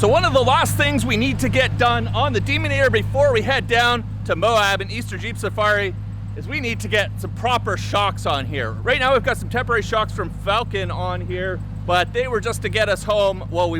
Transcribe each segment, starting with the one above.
So one of the last things we need to get done on the Demonator before we head down to Moab and Easter Jeep Safari is we need to get some proper shocks on here. Right now we've got some temporary shocks from Falcon on here, but they were just to get us home while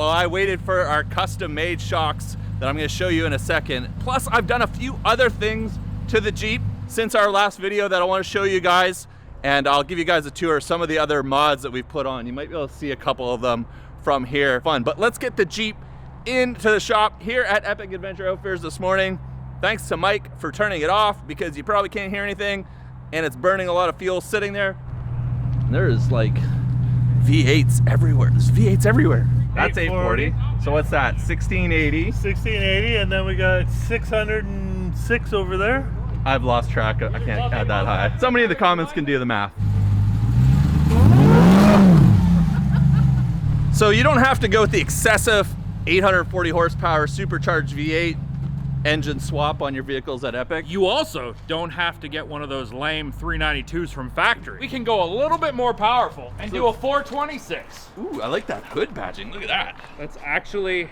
I waited for our custom made shocks that I'm going to show you in a second. Plus I've done a few other things to the Jeep since our last video that I want to show you guys, and I'll give you guys a tour of some of the other mods that we've put on. You might be able to see a couple of them from here. Fun, but let's get the Jeep into the shop here at Epic Adventure Outfitters this morning. Thanks to Mike for turning it off because you probably can't hear anything and it's burning a lot of fuel sitting there. There's like V8s everywhere. There's V8s everywhere. That's 840. So what's that? 1680. 1680, and then we got 606 over there. I've lost track. I can't add that high. Somebody in the comments can do the math. So you don't have to go with the excessive 840 horsepower supercharged V8 engine swap on your vehicles at Epic. You also don't have to get one of those lame 392s from factory. We can go a little bit more powerful and do a 426. Ooh, I like that hood badging. Look at that. That's actually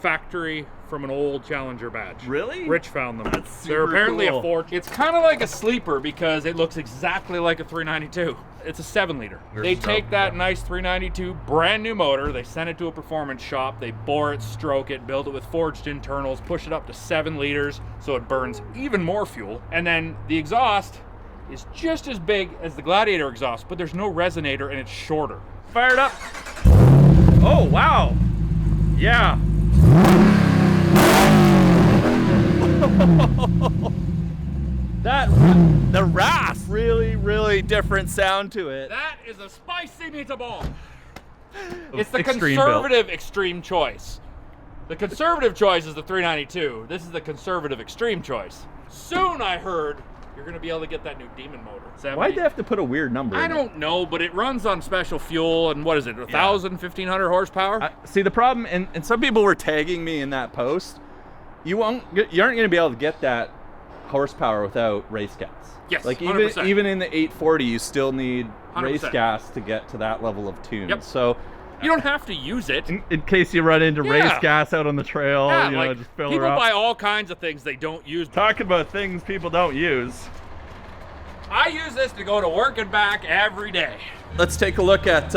factory from an old Challenger badge. Really? Rich found them. That's super They're apparently cool. a 4. It's kind of like a sleeper because it looks exactly like a 392. It's a 7-liter. They take that nice 392 brand new motor, they send it to a performance shop, they bore it, stroke it, build it with forged internals, push it up to 7 liters so it burns even more fuel. And then the exhaust is just as big as the Gladiator exhaust, but there's no resonator and it's shorter. Fire it up. Oh, wow. Yeah. The rasp, really different sound to it. That is a spicy meatball. It's the Extreme conservative extreme choice. The conservative choice is the 392. This is the conservative extreme choice. Soon I heard you're gonna be able to get that new Demon motor. 70. Why'd they have to put a weird number in I it? don't know, but it runs on special fuel and what is it, 1,000, 1,500 horsepower? See, the problem, and some people were tagging me in that post, you aren't gonna be able to get that horsepower without race gas. Yes, like 100%. even in the 840, you still need 100%. race gas to get to that level of tune. Yep. So You don't have to use it. in case you run into race Yeah. gas out on the trail, Yeah, you know, like, just fill people her up. buy all kinds of things they don't use. Talking about things people don't use. I use this to go to work and back every day. Let's take a look at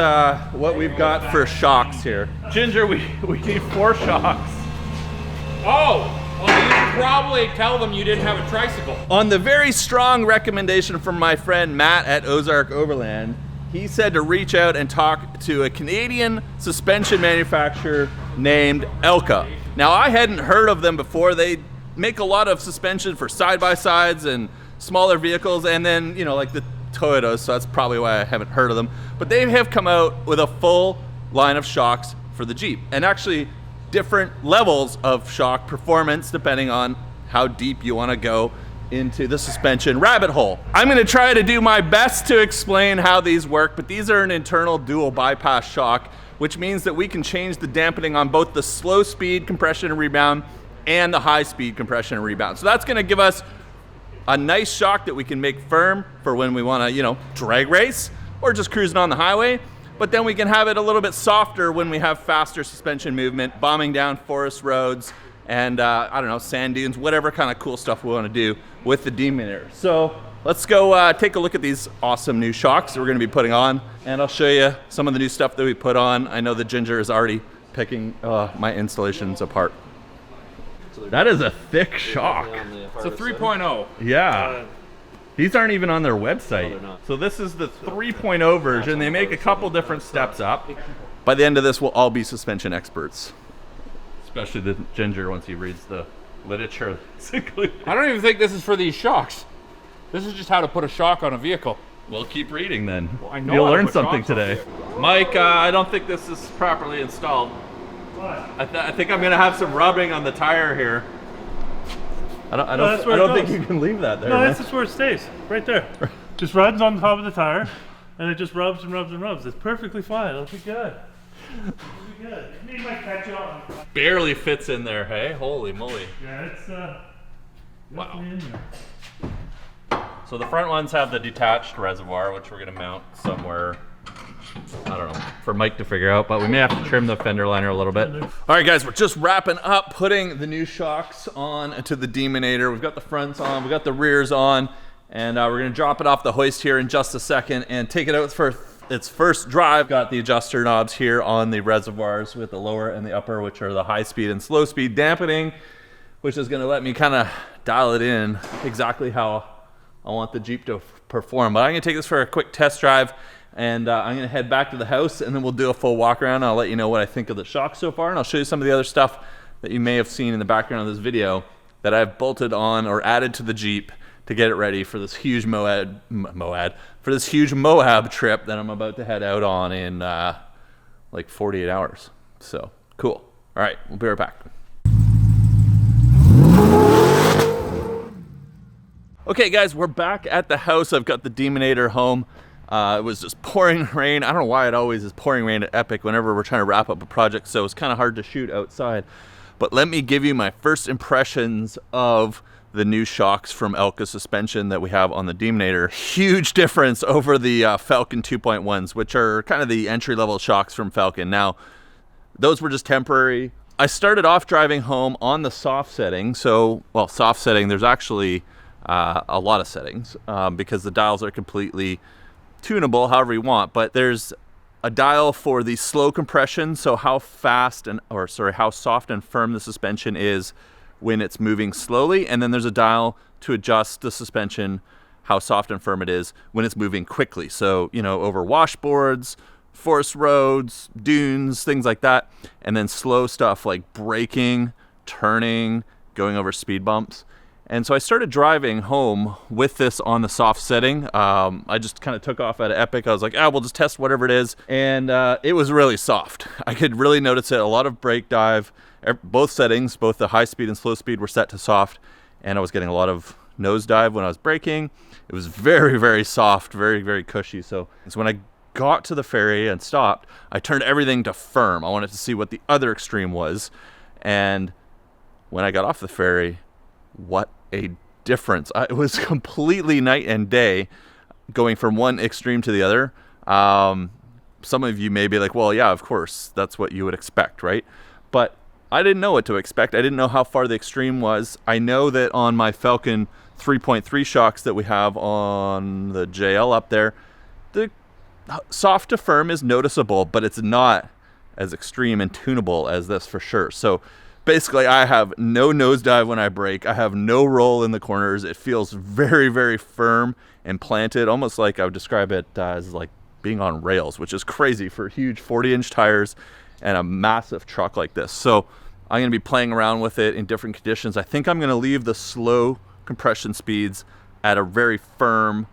what we've got for shocks here. Ginger, we need 4 shocks. Oh, well, you should probably tell them you didn't have a tricycle. On the very strong recommendation from my friend Matt at Ozark Overland, he said to reach out and talk to a Canadian suspension manufacturer named Elka. Now, I hadn't heard of them before. They make a lot of suspension for side-by-sides and smaller vehicles, and then, you know, like the Toyotas, so that's probably why I haven't heard of them. But they have come out with a full line of shocks for the Jeep, and actually different levels of shock performance depending on how deep you want to go into the suspension rabbit hole. I'm going to try to do my best to explain how these work, but these are an internal dual bypass shock, which means that we can change the dampening on both the slow speed compression and rebound and the high speed compression and rebound. So that's going to give us a nice shock that we can make firm for when we want to, you know, drag race or just cruising on the highway. But then we can have it a little bit softer when we have faster suspension movement, bombing down forest roads and, I don't know, sand dunes, whatever kind of cool stuff we want to do with the Demonator. So let's go take a look at these awesome new shocks that we're going to be putting on, and I'll show you some of the new stuff that we put on. I know the Ginger is already picking my installations apart. That is a thick shock. It's a 3.0. Yeah. These aren't even on their website. So this is the 3.0 version. They make a couple different steps up. By the end of this, we'll all be suspension experts. Especially the Ginger once he reads the literature. I don't even think this is for these shocks. This is just how to put a shock on a vehicle. We'll keep reading then. Well, I know You'll how to learn put something shocks on today. here. Mike, I don't think this is properly installed. What? I think I'm going to have some rubbing on the tire here. I that's where it don't think goes. you can leave that there. No, man. that's just where it stays, right there. Just runs on the top of the tire, and it just rubs and rubs and rubs. It's perfectly fine. It'll be good. It'll be good. You need my catch on. Barely fits in there, hey? Holy moly. Yeah, it's Wow. definitely in there. So the front ones have the detached reservoir, which we're going to mount somewhere I don't know, for Mike to figure out, but we may have to trim the fender liner a little bit. All right, guys, we're just wrapping up putting the new shocks on to the Demonator. We've got the fronts on, we've got the rears on, and we're gonna drop it off the hoist here in just a second and take it out for its first drive. Got the adjuster knobs here on the reservoirs with the lower and the upper, which are the high speed and slow speed dampening, which is gonna let me kind of dial it in exactly how I want the Jeep to perform. But I'm gonna take this for a quick test drive, and I'm gonna head back to the house, and then we'll do a full walk around. I'll let you know what I think of the shocks so far, and I'll show you some of the other stuff that you may have seen in the background of this video that I've bolted on or added to the Jeep to get it ready for this huge Moab trip that I'm about to head out on in like 48 hours. So cool. All right, we'll be right back. Okay, guys, we're back at the house. I've got the Demonator home. It was just pouring rain. I don't know why it always is pouring rain at Epic whenever we're trying to wrap up a project, so it's kind of hard to shoot outside. But let me give you my first impressions of the new shocks from Elka Suspension that we have on the Demonator. Huge difference over the Falcon 2.1s, which are kind of the entry-level shocks from Falcon. Now, those were just temporary. I started off driving home on the soft setting. So, well, soft setting, there's actually a lot of settings because the dials are completely tunable however you want, but there's a dial for the slow compression, so how fast how soft and firm the suspension is when it's moving slowly, and then there's a dial to adjust the suspension, how soft and firm it is when it's moving quickly. So, you know, over washboards, forest roads, dunes, things like that, and then slow stuff like braking, turning, going over speed bumps. And so I started driving home with this on the soft setting. I just kind of took off at Epic. I was like, we'll just test whatever it is. And it was really soft. I could really notice it. A lot of brake dive. Both settings, both the high speed and slow speed, were set to soft. And I was getting a lot of nose dive when I was braking. It was very, very soft, very, very cushy. So when I got to the ferry and stopped, I turned everything to firm. I wanted to see what the other extreme was. And when I got off the ferry, what a difference. It was completely night and day going from one extreme to the other. Some of you may be like, well, yeah, of course, that's what you would expect, right? But I didn't know what to expect. I didn't know how far the extreme was. I know that on my Falcon 3.3 shocks that we have on the JL up there, the soft to firm is noticeable, but it's not as extreme and tunable as this for sure. So basically, I have no nosedive when I brake. I have no roll in the corners. It feels very, very firm and planted, almost like I would describe it as like being on rails, which is crazy for huge 40-inch tires and a massive truck like this. So I'm going to be playing around with it in different conditions. I think I'm going to leave the slow compression speeds at a very firm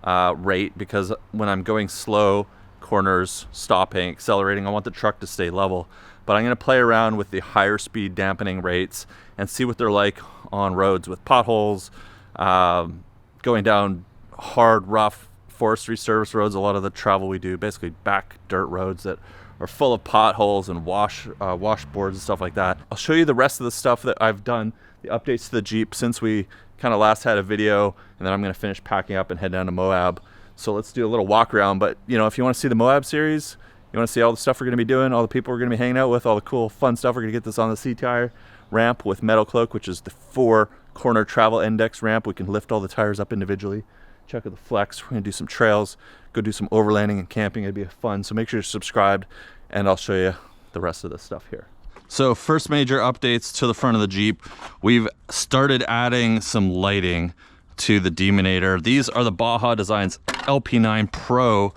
rate, because when I'm going slow, corners, stopping, accelerating, I want the truck to stay level. But I'm going to play around with the higher speed dampening rates and see what they're like on roads with potholes, going down hard, rough forestry service roads. A lot of the travel we do, basically back dirt roads that are full of potholes and washboards and stuff like that. I'll show you the rest of the stuff that I've done, the updates to the Jeep since we kind of last had a video, and then I'm going to finish packing up and head down to Moab. So let's do a little walk around. But, you know, if you want to see the Moab series, you want to see all the stuff we're going to be doing, all the people we're going to be hanging out with, all the cool, fun stuff, we're going to get this on the C-tire ramp with Metal Cloak, which is the 4-corner travel index ramp. We can lift all the tires up individually. Check out the flex. We're going to do some trails, go do some overlanding and camping. It'd be fun. So make sure you're subscribed, and I'll show you the rest of this stuff here. So first major updates to the front of the Jeep. We've started adding some lighting to the Demonator. These are the Baja Designs LP9 Pro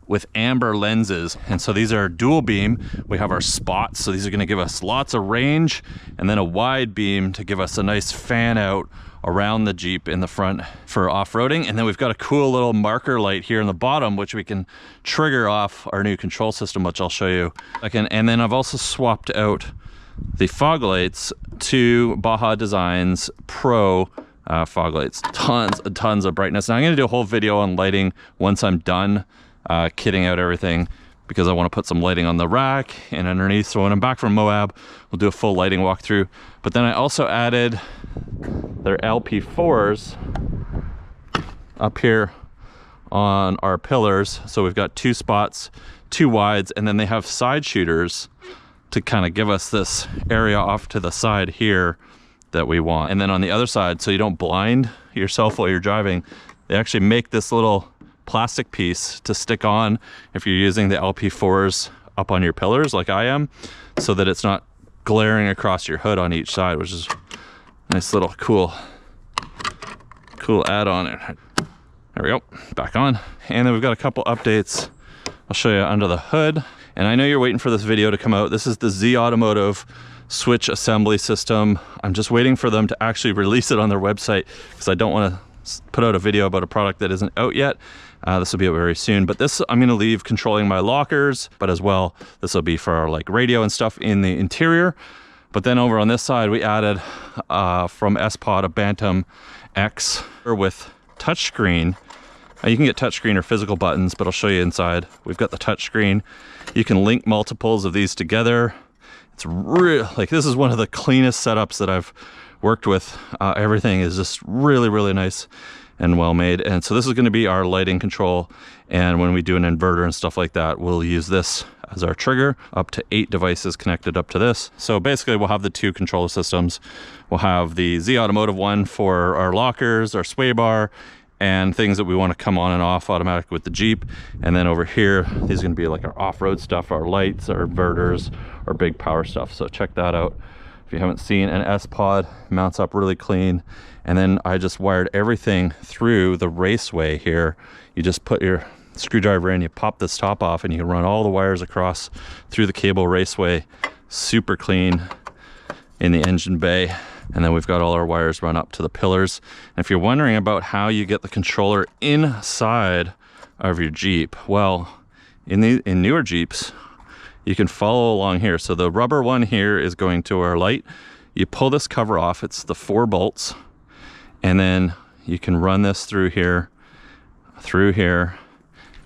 with amber lenses, and so these are dual beam. We have our spots, so these are going to give us lots of range, and then a wide beam to give us a nice fan out around the Jeep in the front for off-roading. And then we've got a cool little marker light here in the bottom, which we can trigger off our new control system, which I'll show you. And then I've also swapped out the fog lights to Baja Designs Pro fog lights. Tons of brightness. Now I'm going to do a whole video on lighting once I'm done kitting out everything, because I want to put some lighting on the rack and underneath. So when I'm back from Moab, we'll do a full lighting walkthrough. But then I also added their LP4s up here on our pillars. So we've got 2 spots, 2 wides, and then they have side shooters to kind of give us this area off to the side here that we want. And then on the other side, so you don't blind yourself while you're driving, they actually make this little plastic piece to stick on if you're using the LP4s up on your pillars like I am, so that it's not glaring across your hood on each side, which is a nice little cool add-on. There we go, back on. And then we've got a couple updates I'll show you under the hood. And I know you're waiting for this video to come out. This is the Z Automotive switch assembly system. I'm just waiting for them to actually release it on their website because I don't want to put out a video about a product that isn't out yet. This will be out very soon, but this I'm going to leave controlling my lockers, but as well, this will be for our like radio and stuff in the interior. But then over on this side, we added from S-Pod a Bantam X with touchscreen. You can get touchscreen or physical buttons, but I'll show you inside. We've got the touchscreen. You can link multiples of these together. It's real, like this is one of the cleanest setups that I've worked with. Everything is just really, really nice and well made. And so this is going to be our lighting control. And when we do an inverter and stuff like that, we'll use this as our trigger. Up to 8 devices connected up to this. So basically we'll have the 2 controller systems. We'll have the Z Automotive one for our lockers, our sway bar, and things that we want to come on and off automatically with the Jeep. And then over here, these are going to be like our off-road stuff, our lights, our inverters, our big power stuff. So check that out if you haven't seen. An S-Pod mounts up really clean. And then I just wired everything through the raceway here. You just put your screwdriver in, you pop this top off, and you can run all the wires across through the cable raceway. Super clean in the engine bay. And then we've got all our wires run up to the pillars. And if you're wondering about how you get the controller inside of your Jeep, well, in newer Jeeps, you can follow along here. So the rubber one here is going to our light. You pull this cover off, it's the 4 bolts, and then you can run this through here,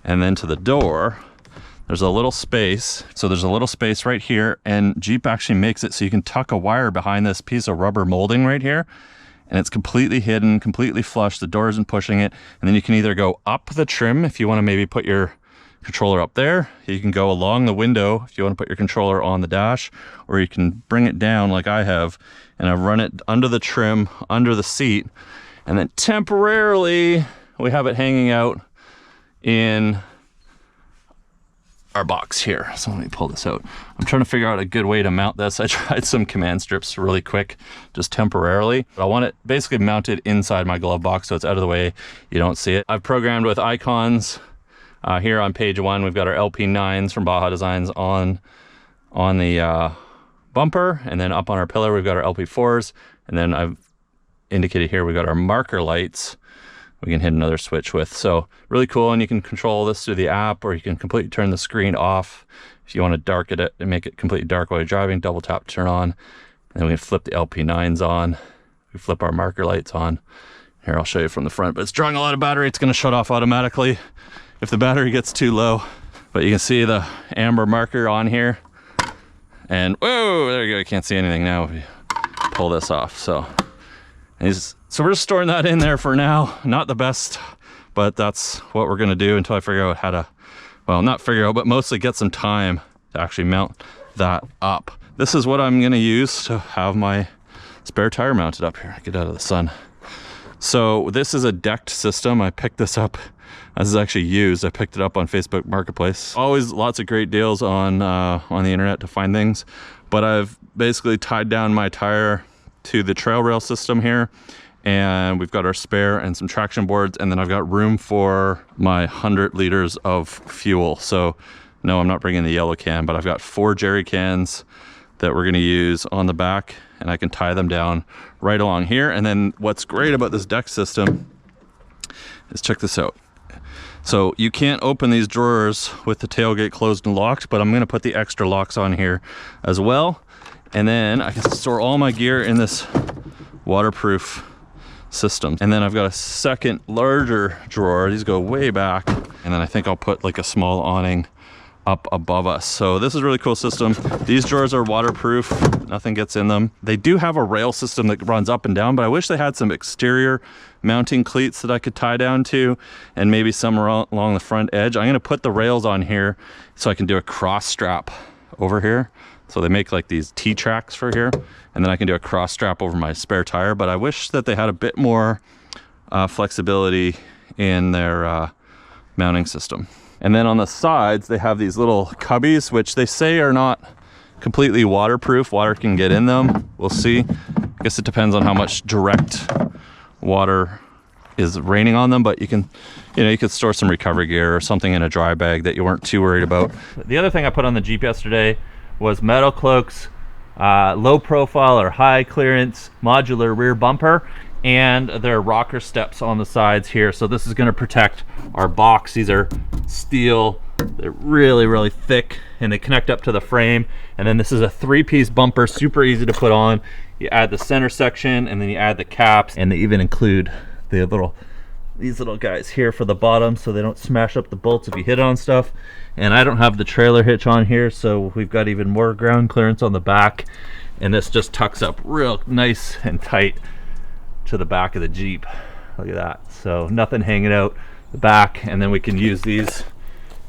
and then to the door. There's a little space. So there's a little space right here, and Jeep actually makes it so you can tuck a wire behind this piece of rubber molding right here, and it's completely hidden, completely flush. The door isn't pushing it. And then you can either go up the trim if you want to maybe put your controller up there. You can go along the window if you want to put your controller on the dash, or you can bring it down like I have, and I've run it under the trim, under the seat, and then temporarily we have it hanging out in our box here. So let me pull this out. I'm trying to figure out a good way to mount this. I tried some command strips really quick, just temporarily. But I want it basically mounted inside my glove box so it's out of the way. You don't see it. I've programmed with icons. Here on page 1, we've got our LP9s from Baja Designs on the bumper, and then up on our pillar, we've got our LP4s. And then I've indicated here, we've got our marker lights we can hit another switch with. So really cool, and you can control this through the app, or you can completely turn the screen off if you want to darken it and make it completely dark while you're driving. Double tap to turn on, and then we can flip the LP9s on. We flip our marker lights on. Here, I'll show you from the front, but it's drawing a lot of battery. It's going to shut off automatically if the battery gets too low. But you can see the amber marker on here, and whoa, there you go. You can't see anything now if you pull this off. So we're just storing that in there for now. Not the best, but that's what we're gonna do until I figure out how to, well, not figure out, but mostly get some time to actually mount that up. This is what I'm gonna use to have my spare tire mounted up here. Get out of the sun. So this is a decked system. I picked this up. This is actually used. I picked it up on Facebook Marketplace. Always lots of great deals on the internet to find things, but I've basically tied down my tire to the trail rail system here, and we've got our spare and some traction boards, and then I've got room for my 100 liters of fuel. So no, I'm not bringing the yellow can, but I've got 4 jerry cans that we're going to use on the back, and I can tie them down right along here. And then what's great about this deck system is, check this out. So you can't open these drawers with the tailgate closed and locked, but I'm going to put the extra locks on here as well. And then I can store all my gear in this waterproof system. And then I've got a second larger drawer. These go way back. And then I think I'll put like a small awning up above us. So this is a really cool system. These drawers are waterproof, nothing gets in them. They do have a rail system that runs up and down, but I wish they had some exterior mounting cleats that I could tie down to, and maybe some along the front edge. I'm gonna put the rails on here so I can do a cross strap over here. So they make like these T-tracks for here, and then I can do a cross strap over my spare tire, but I wish that they had a bit more flexibility in their mounting system. And then on the sides, they have these little cubbies, which they say are not completely waterproof. Water can get in them. We'll see. I guess it depends on how much direct water is raining on them, but you can, you could store some recovery gear or something in a dry bag that you weren't too worried about. The other thing I put on the Jeep yesterday was metal cloaks, low profile or high clearance modular rear bumper, and their rocker steps on the sides here. So this is going to protect our box. These are steel, they're really, really thick, and they connect up to the frame. And then this is a 3-piece bumper, super easy to put on. You add the center section, and then you add the caps, and they even include the these little guys here for the bottom so they don't smash up the bolts if you hit on stuff. And I don't have the trailer hitch on here, so we've got even more ground clearance on the back, and this just tucks up real nice and tight to the back of the Jeep. Look at that. So nothing hanging out the back, and then we can use these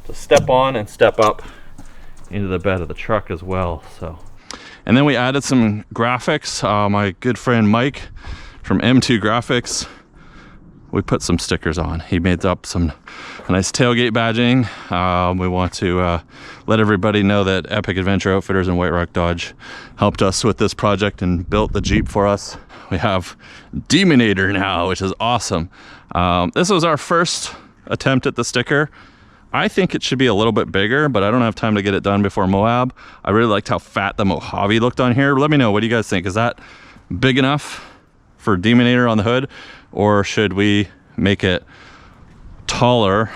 to step on and step up into the bed of the truck as well. So, and then we added some graphics. My good friend Mike from M2 Graphics, we put some stickers on. He made up some nice tailgate badging. We want to let everybody know that Epic Adventure Outfitters and White Rock Dodge helped us with this project and built the Jeep for us. We have Demonator now, which is awesome. This was our first attempt at the sticker. I think it should be a little bit bigger, but I don't have time to get it done before Moab. I really liked how fat the Mojave looked on here. Let me know, what do you guys think? Is that big enough for Demonator on the hood, or should we make it taller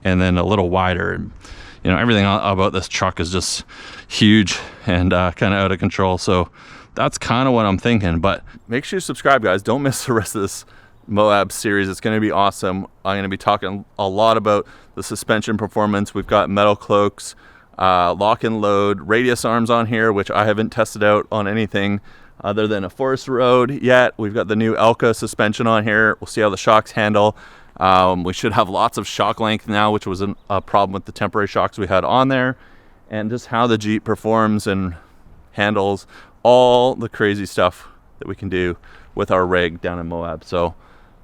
and then a little wider? And, everything about this truck is just huge and kind of out of control. So that's kind of what I'm thinking. But make sure you subscribe, guys. Don't miss the rest of this Moab series. It's going to be awesome. I'm going to be talking a lot about the suspension performance. We've got metal cloaks, lock and load, radius arms on here, which I haven't tested out on anything other than a forest road yet. We've got the new Elka suspension on here. We'll see how the shocks handle. We should have lots of shock length now, which was a problem with the temporary shocks we had on there, and just how the Jeep performs and handles all the crazy stuff that we can do with our rig down in Moab. So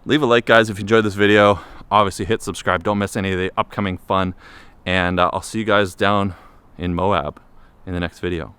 leave a like, guys, if you enjoyed this video. Obviously hit subscribe, don't miss any of the upcoming fun, and I'll see you guys down in Moab in the next video.